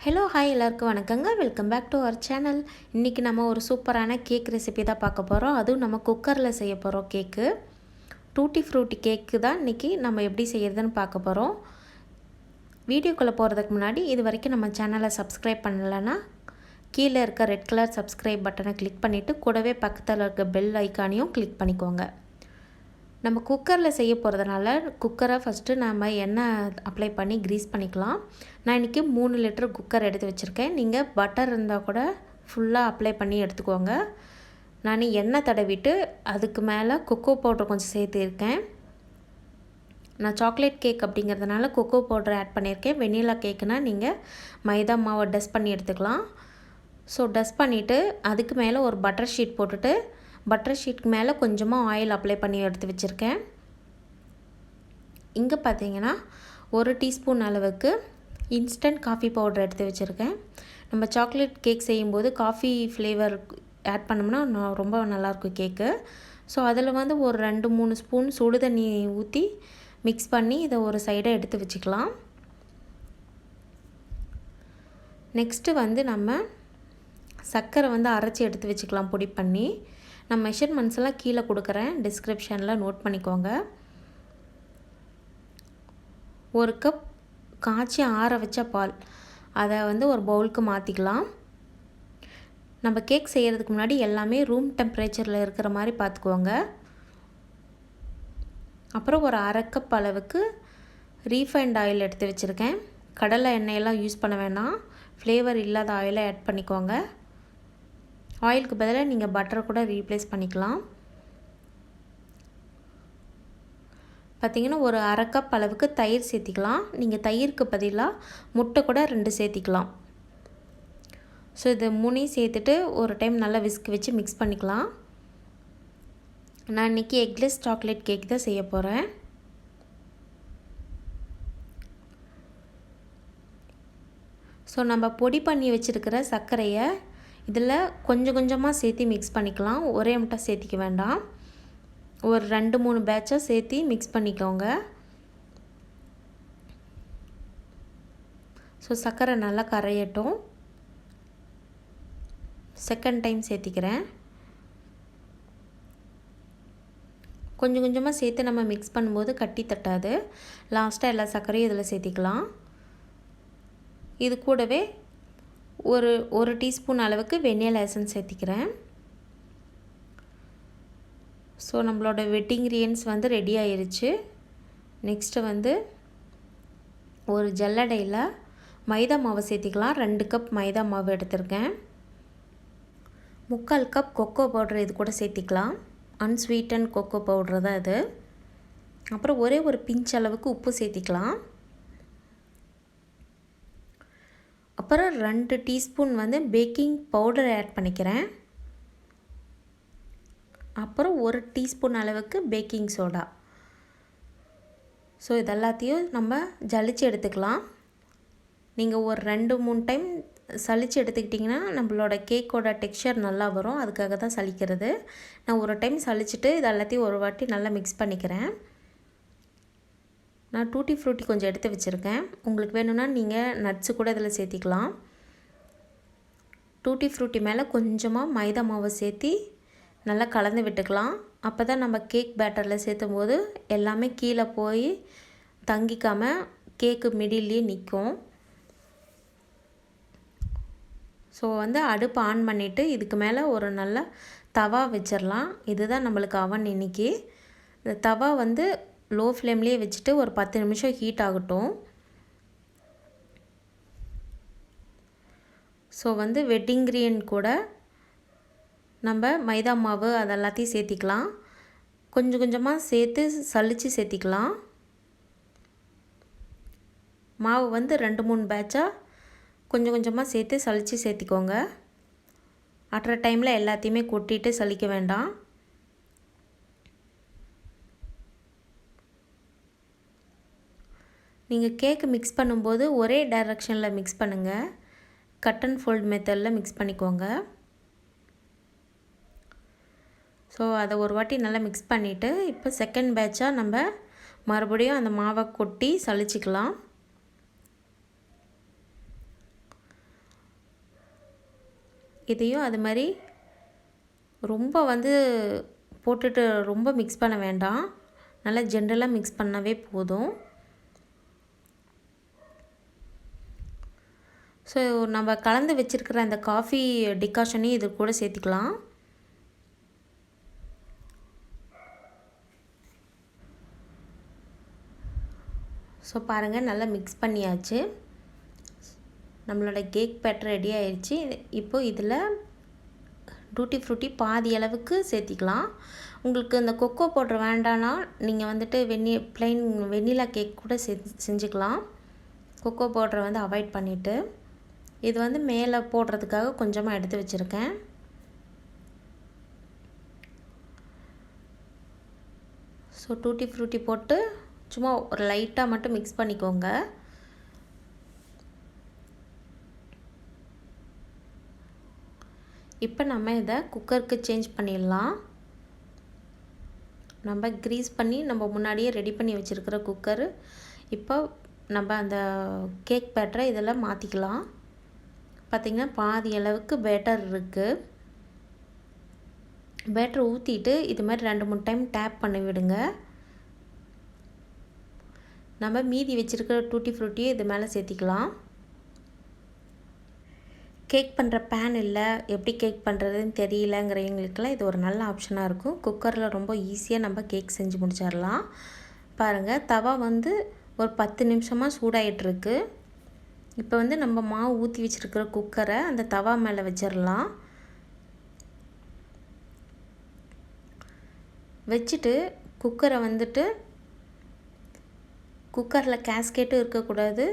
Hello hi எல்லாருக்கும் வணக்கங்க. Welcome back to our channel. இன்றைக்கி நம்ம ஒரு சூப்பரான கேக் ரெசிபி தான் பார்க்க போகிறோம். அதுவும் நம்ம குக்கரில் செய்ய போகிறோம். கேக்கு டூட்டி ஃப்ரூட்டி கேக்கு தான் இன்றைக்கி நம்ம எப்படி செய்கிறதுன்னு பார்க்க போகிறோம். வீடியோக்குள்ளே போகிறதுக்கு முன்னாடி இது வரைக்கும் நம்ம சேனலை சப்ஸ்கிரைப் பண்ணலைன்னா கீழே இருக்க ரெட் கலர் சப்ஸ்கிரைப் பட்டனை கிளிக் பண்ணிவிட்டு கூடவே பக்கத்தில் இருக்க பெல் ஐக்கானையும் கிளிக் பண்ணிக்கோங்க. நம்ம குக்கரில் செய்ய போகிறதுனால குக்கரை ஃபஸ்ட்டு நம்ம எண்ணெய் அப்ளை பண்ணி க்ரீஸ் பண்ணிக்கலாம். நான் இன்றைக்கி 3 லிட்டர் குக்கர் எடுத்து வச்சுருக்கேன். நீங்கள் பட்டர் இருந்தால் கூட ஃபுல்லாக அப்ளை பண்ணி எடுத்துக்கோங்க. நான் எண்ணெய் தடவிட்டு அதுக்கு மேலே கொக்கோ பவுடர் கொஞ்சம் சேர்த்துருக்கேன். நான் சாக்லேட் கேக் அப்படிங்கிறதுனால கொக்கோ பவுடர் ஆட் பண்ணியிருக்கேன். வெண்ணிலா கேக்குனால் நீங்கள் மைதா மாவை டஸ்ட் பண்ணி எடுத்துக்கலாம். ஸோ டஸ்ட் பண்ணிவிட்டு அதுக்கு மேலே ஒரு பட்டர் ஷீட் போட்டுட்டு பட்டர் ஷீட்க்கு மேலே கொஞ்சமாக ஆயில் அப்ளை பண்ணி எடுத்து வச்சுருக்கேன். இங்கே பார்த்தீங்கன்னா 1 டீஸ்பூன் அளவுக்கு இன்ஸ்டன்ட் காஃபி பவுடர் எடுத்து வச்சுருக்கேன். நம்ம சாக்லேட் கேக் செய்யும்போது காஃபி ஃப்ளேவர் ஆட் பண்ணோம்னா ரொம்ப நல்லாயிருக்கும் கேக்கு. ஸோ அதில் வந்து ஒரு 2-3 ஸ்பூன் சுடு தண்ணி ஊற்றி மிக்ஸ் பண்ணி இதை ஒரு சைடாக எடுத்து வச்சுக்கலாம். நெக்ஸ்ட்டு வந்து நம்ம சர்க்கரை வந்து அரைச்சி எடுத்து வச்சுக்கலாம் பொடி பண்ணி. நான் மெஷர்மெண்ட்ஸ் எல்லாம் கீழே கொடுக்குறேன், டிஸ்கிரிப்ஷனில் நோட் பண்ணிக்கோங்க. 1 கப் காய்ச்சி ஆற வச்ச பால், அதை வந்து ஒரு பவுலுக்கு மாற்றிக்கலாம். நம்ம கேக் செய்கிறதுக்கு முன்னாடி எல்லாமே ரூம் டெம்பரேச்சரில் இருக்கிற மாதிரி பார்த்துக்கோங்க. அப்புறம் ஒரு 1/2 கப் அளவுக்கு ரீஃபைண்ட் ஆயில் எடுத்து வச்சுருக்கேன். கடலை எண்ணெயெல்லாம் யூஸ் பண்ண வேண்டாம், ஃப்ளேவர் இல்லாத ஆயிலை ஆட் பண்ணிக்கோங்க. ஆயிலுக்கு பதிலாக நீங்கள் பட்டரை கூட ரீப்ளேஸ் பண்ணிக்கலாம். பார்த்திங்கன்னா ஒரு 1/2 கப் அளவுக்கு தயிர் சேர்த்திக்கலாம். நீங்கள் தயிருக்கு பதிலாக முட்டை கூட 2 சேர்த்திக்கலாம். ஸோ இது 3 சேர்த்துட்டு ஒரு டைம் நல்லா விஸ்க் வச்சு மிக்ஸ் பண்ணிக்கலாம். நான் இன்றைக்கி எக்லெஸ் சாக்லேட் கேக் தான் செய்ய போகிறேன். ஸோ நம்ம பொடி பண்ணி வச்சுருக்கிற சர்க்கரையை இதில் கொஞ்சம் கொஞ்சமாக சேர்த்து மிக்ஸ் பண்ணிக்கலாம். ஒரே முட்டை சேர்த்திக்க வேண்டாம், ஒரு 2-3 பேட்சாக சேர்த்து மிக்ஸ் பண்ணிக்கோங்க. ஸோ சர்க்கரை நல்லா கரையட்டும். Second time சேர்த்திக்கிறேன். கொஞ்சம் கொஞ்சமாக சேர்த்து நம்ம மிக்ஸ் பண்ணும்போது கட்டி தட்டாது. லாஸ்ட்டாக எல்லா சர்க்கரையும் இதில் சேர்த்திக்கலாம். இது கூடவே ஒரு டீஸ்பூன் அளவுக்கு வெண்ணிலா எசன்ஸ் சேர்த்திக்கிறேன். ஸோ நம்மளோட வெட் இன்க்ரீடியன்ட்ஸ் வந்து ரெடி ஆயிருச்சு. நெக்ஸ்ட்டு வந்து ஒரு ஜல்லடையில் மைதா மாவு சேர்த்திக்கலாம். 2 கப் மைதா மாவு எடுத்திருக்கேன். 3/4 கப் கொக்கோ பவுடர் இது கூட சேர்த்திக்கலாம். அன்ஸ்வீட்டன் கொக்கோ பவுடர் தான் இது. அப்புறம் ஒரு பிஞ்ச் அளவுக்கு உப்பு சேர்த்திக்கலாம். அப்புறம் 2 டீஸ்பூன் வந்து பேக்கிங் பவுடர் ஆட் பண்ணிக்கிறேன். அப்புறம் 1 டீஸ்பூன் அளவுக்கு பேக்கிங் சோடா. ஸோ இதெல்லாத்தையும் நம்ம ஜலிச்சு எடுத்துக்கலாம். நீங்கள் ஒரு 2-3 டைம் சலிச்சு எடுத்துக்கிட்டிங்கன்னா நம்மளோட கேக்கோட டெக்ஸ்சர் நல்லா வரும். அதுக்காக தான் சலிக்கிறது. நான் ஒரு டைம் சலிச்சுட்டு இது எல்லாத்தையும் ஒரு வாட்டி நல்லா மிக்ஸ் பண்ணிக்கிறேன். நான் டூட்டி ஃப்ரூட்டி கொஞ்சம் எடுத்து வச்சுருக்கேன். உங்களுக்கு வேணும்னா நீங்கள் நட்ஸு கூட இதில் சேர்த்திக்கலாம். டூட்டி ஃப்ரூட்டி மேலே கொஞ்சமாக மைதா மாவை சேர்த்தி நல்லா கலந்து விட்டுக்கலாம். அப்போ தான் நம்ம கேக் பேட்டரில் சேர்த்தும் போது எல்லாமே கீழே போய் தங்கிக்காமல் கேக்கு மிடில்லையே நிற்கும். ஸோ வந்து அடுப்பு ஆன் பண்ணிவிட்டு இதுக்கு மேலே ஒரு நல்ல தவா வச்சிடலாம். இதுதான் நம்மளுக்கு அவன் இன்றைக்கி. இந்த தவா வந்து லோ ஃப்ளேம்லேயே வச்சுட்டு ஒரு 10 நிமிஷம் ஹீட் ஆகட்டும். ஸோ வந்து வெட் இன்க்ரீடியன்ட் கூட நம்ம மைதா மாவு அதெல்லாத்தையும் சேர்த்திக்கலாம். கொஞ்சம் கொஞ்சமாக சேர்த்து சலிச்சு சேர்த்திக்கலாம். மாவு வந்து 2-3 பேட்சாக கொஞ்சம் கொஞ்சமாக சேர்த்து சலிச்சு சேர்த்திக்கோங்க. அட்ற டைமில் எல்லாத்தையுமே கொட்டிட்டு சலிக்க வேண்டாம். நீங்கள் கேக்கு மிக்ஸ் பண்ணும்போது ஒரே டைரெக்ஷனில் மிக்ஸ் பண்ணுங்கள். கட் அண்ட் ஃபோல்ட் மெத்தடில் மிக்ஸ் பண்ணிக்கோங்க. ஸோ அதை ஒரு வாட்டி நல்லா மிக்ஸ் பண்ணிவிட்டு இப்போ செகண்ட் பேட்சாக நம்ம மறுபடியும் அந்த மாவை கொட்டி சலிச்சிக்கலாம். இதையும் அது மாதிரி ரொம்ப வந்து போட்டுட்டு ரொம்ப மிக்ஸ் பண்ண வேண்டாம், நல்லா ஜென்ரலாக மிக்ஸ் பண்ணாவே போதும். ஸோ நம்ம கலந்து வச்சுருக்கிற அந்த காஃபி டிகாஷனையும் இது கூட சேர்த்துக்கலாம். ஸோ பாருங்கள், நல்லா மிக்ஸ் பண்ணியாச்சு. நம்மளோட கேக் பேட்டர் ரெடி ஆயிடுச்சு. இப்போது இதில் டூட்டி ஃப்ரூட்டி பாதி அளவுக்கு சேர்த்திக்கலாம். உங்களுக்கு இந்த கொக்கோ பவுடர் வேண்டான்னா நீங்கள் வந்துட்டு ப்ளைன் வெண்ணிலா கேக் கூட செஞ்சுக்கலாம். கொக்கோ பவுடரை வந்து அவாய்ட் பண்ணிவிட்டு இது வந்து மேலே போடுறதுக்காக கொஞ்சமாக எடுத்து வச்சுருக்கேன். ஸோ டூட்டி ஃப்ரூட்டி போட்டு சும்மா ஒரு லைட்டாக மட்டும் மிக்ஸ் பண்ணிக்கோங்க. இப்போ நம்ம இதை குக்கருக்கு சேஞ்ச் பண்ணிடலாம். நம்ம க்ரீஸ் பண்ணி நம்ம முன்னாடியே ரெடி பண்ணி வச்சுருக்கிற குக்கரு. இப்போ நம்ம அந்த கேக் பேட்டரை இதில் மாற்றிக்கலாம். பார்த்திங்கன்னா பாதி அளவுக்கு பேட்டர் இருக்குது. பேட்டரை ஊற்றிட்டு இது மாதிரி 2-3 டைம் டேப் பண்ணி விடுங்க. நம்ம மீதி வச்சுருக்கிற டூட்டி ஃப்ரூட்டியை இது மேலே சேர்த்திக்கலாம். கேக் பண்ணுற பேன் இல்லை, எப்படி கேக் பண்ணுறதுன்னு தெரியலங்கிறவங்களுக்கெல்லாம் இது ஒரு நல்ல ஆப்ஷனாக இருக்கும். குக்கரில் ரொம்ப ஈஸியாக நம்ம கேக் செஞ்சு முடிச்சிடலாம். பாருங்கள், தவா வந்து ஒரு 10 நிமிஷமாக சூடாயிட்ருக்கு. இப்போ வந்து நம்ம மாவு ஊற்றி வச்சுருக்கிற குக்கரை அந்த தவா மேலே வச்சிடலாம். வச்சுட்டு குக்கரை வந்துட்டு குக்கரில் கேஸ்கெட்டும் இருக்கக்கூடாது,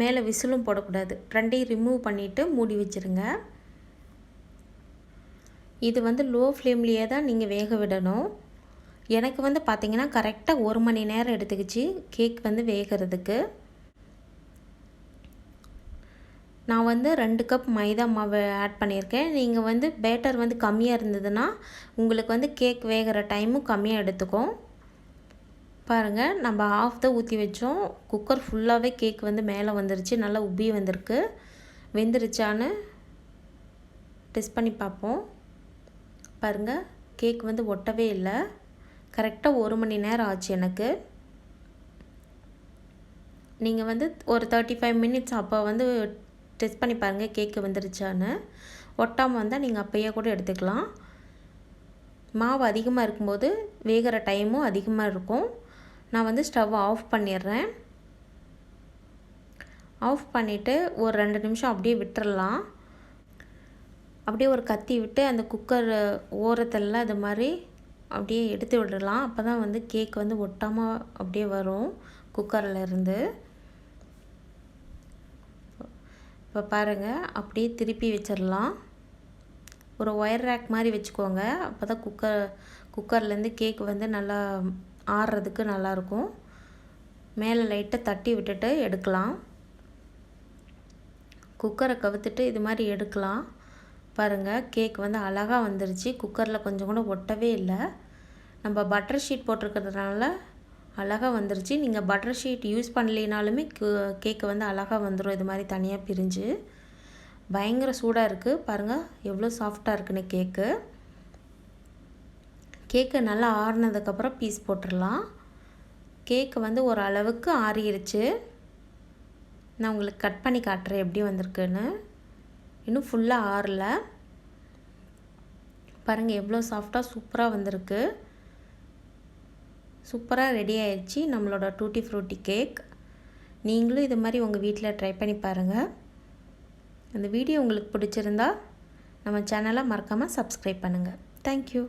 மேலே விசிலும் போடக்கூடாது. ரெண்டையும் ரிமூவ் பண்ணிவிட்டு மூடி வச்சுருங்க. இது வந்து லோ ஃப்ளேம்லேயே தான் நீங்கள் வேக விடணும். எனக்கு வந்து பார்த்திங்கன்னா கரெக்டாக 1 மணி நேரம் எடுத்துக்கிச்சு கேக் வந்து வேகிறதுக்கு. நான் வந்து 2 கப் மைதா மாவு ஆட் பண்ணியிருக்கேன். நீங்கள் வந்து பேட்டர் வந்து கம்மியாக இருந்ததுன்னா உங்களுக்கு வந்து கேக் வேகிற டைமும் கம்மியாக எடுத்துக்கும். பாருங்கள், நம்ம ஆஃப் தான் ஊற்றி வச்சோம். குக்கர் ஃபுல்லாகவே கேக் வந்து மேலே வந்துருச்சு, நல்லா உப்பி வந்திருக்கு. வெந்துருச்சான்னு டெஸ்ட் பண்ணி பார்ப்போம். பாருங்கள், கேக் வந்து ஒட்டவே இல்லை. கரெக்டாக 1 மணி நேரம் ஆச்சு எனக்கு. நீங்கள் வந்து ஒரு 35 மினிட்ஸ் அப்போ வந்து டெஸ்ட் பண்ணி பாருங்கள் கேக்கு வந்துருச்சான்னு. ஒட்டாமல் வந்தால் நீங்கள் அப்போயே கூட எடுத்துக்கலாம். மாவு அதிகமாக இருக்கும்போது வேகிற டைமும் அதிகமாக இருக்கும். நான் வந்து ஸ்டவ் ஆஃப் பண்ணிடுறேன். ஆஃப் பண்ணிவிட்டு ஒரு 2 நிமிஷம் அப்படியே விட்டுறலாம். அப்படியே ஒரு கத்தி விட்டு அந்த குக்கர் ஓரத்தெல்லாம் இது மாதிரி அப்படியே எடுத்து விடலாம். அப்போ தான் வந்து கேக் வந்து ஒட்டாமல் அப்படியே வரும் குக்கரில் இருந்து. இப்போ பாருங்கள், அப்படியே திருப்பி வச்சிடலாம். ஒரு ஒயர் ரேக் மாதிரி வச்சுக்கோங்க. அப்போ தான் குக்கர்லேருந்து கேக் வந்து நல்லா ஆறுறதுக்கு நல்லாயிருக்கும். மேலே லைட்டாக தட்டி விட்டுட்டு எடுக்கலாம். குக்கரை கவுத்துட்டு இது மாதிரி எடுக்கலாம். பாருங்கள், கேக் வந்து அழகாக வந்துருச்சு. குக்கரில் கொஞ்சம் கூட ஒட்டவே இல்லை. நம்ம பட்டர் ஷீட் போட்டிருக்கிறதுனால அழகாக வந்துருச்சு. நீங்கள் பட்டர் ஷீட் யூஸ் பண்ணலினாலுமே கேக்கு வந்து அழகாக வந்துடும். இது மாதிரி தனியாக பிரிஞ்சு பயங்கர சூடாக இருக்குது. பாருங்கள் எவ்வளோ சாஃப்டாக இருக்குன்னு கேக்கு. கேக்கு நல்லா ஆறுனதுக்கப்புறம் பீஸ் போட்டுடலாம். கேக்கு வந்து ஒரு அளவுக்கு ஆறிடுச்சு. நான் உங்களுக்கு கட் பண்ணி காட்டுறேன் எப்படி வந்திருக்குன்னு. இன்னும் ஃபுல்லாக ஆறல. பாருங்கள் எவ்வளோ சாஃப்டாக சூப்பராக வந்திருக்கு. சூப்பராக ரெடி ஆயிடுச்சு நம்மளோட டூட்டி ஃப்ரூட்டி கேக். நீங்களும் இது மாதிரி உங்கள் வீட்டில் ட்ரை பண்ணி பாருங்கள். அந்த வீடியோ உங்களுக்கு பிடிச்சிருந்தா நம்ம சேனலை மறக்காமல் சப்ஸ்கிரைப் பண்ணுங்கள். தேங்க்யூ.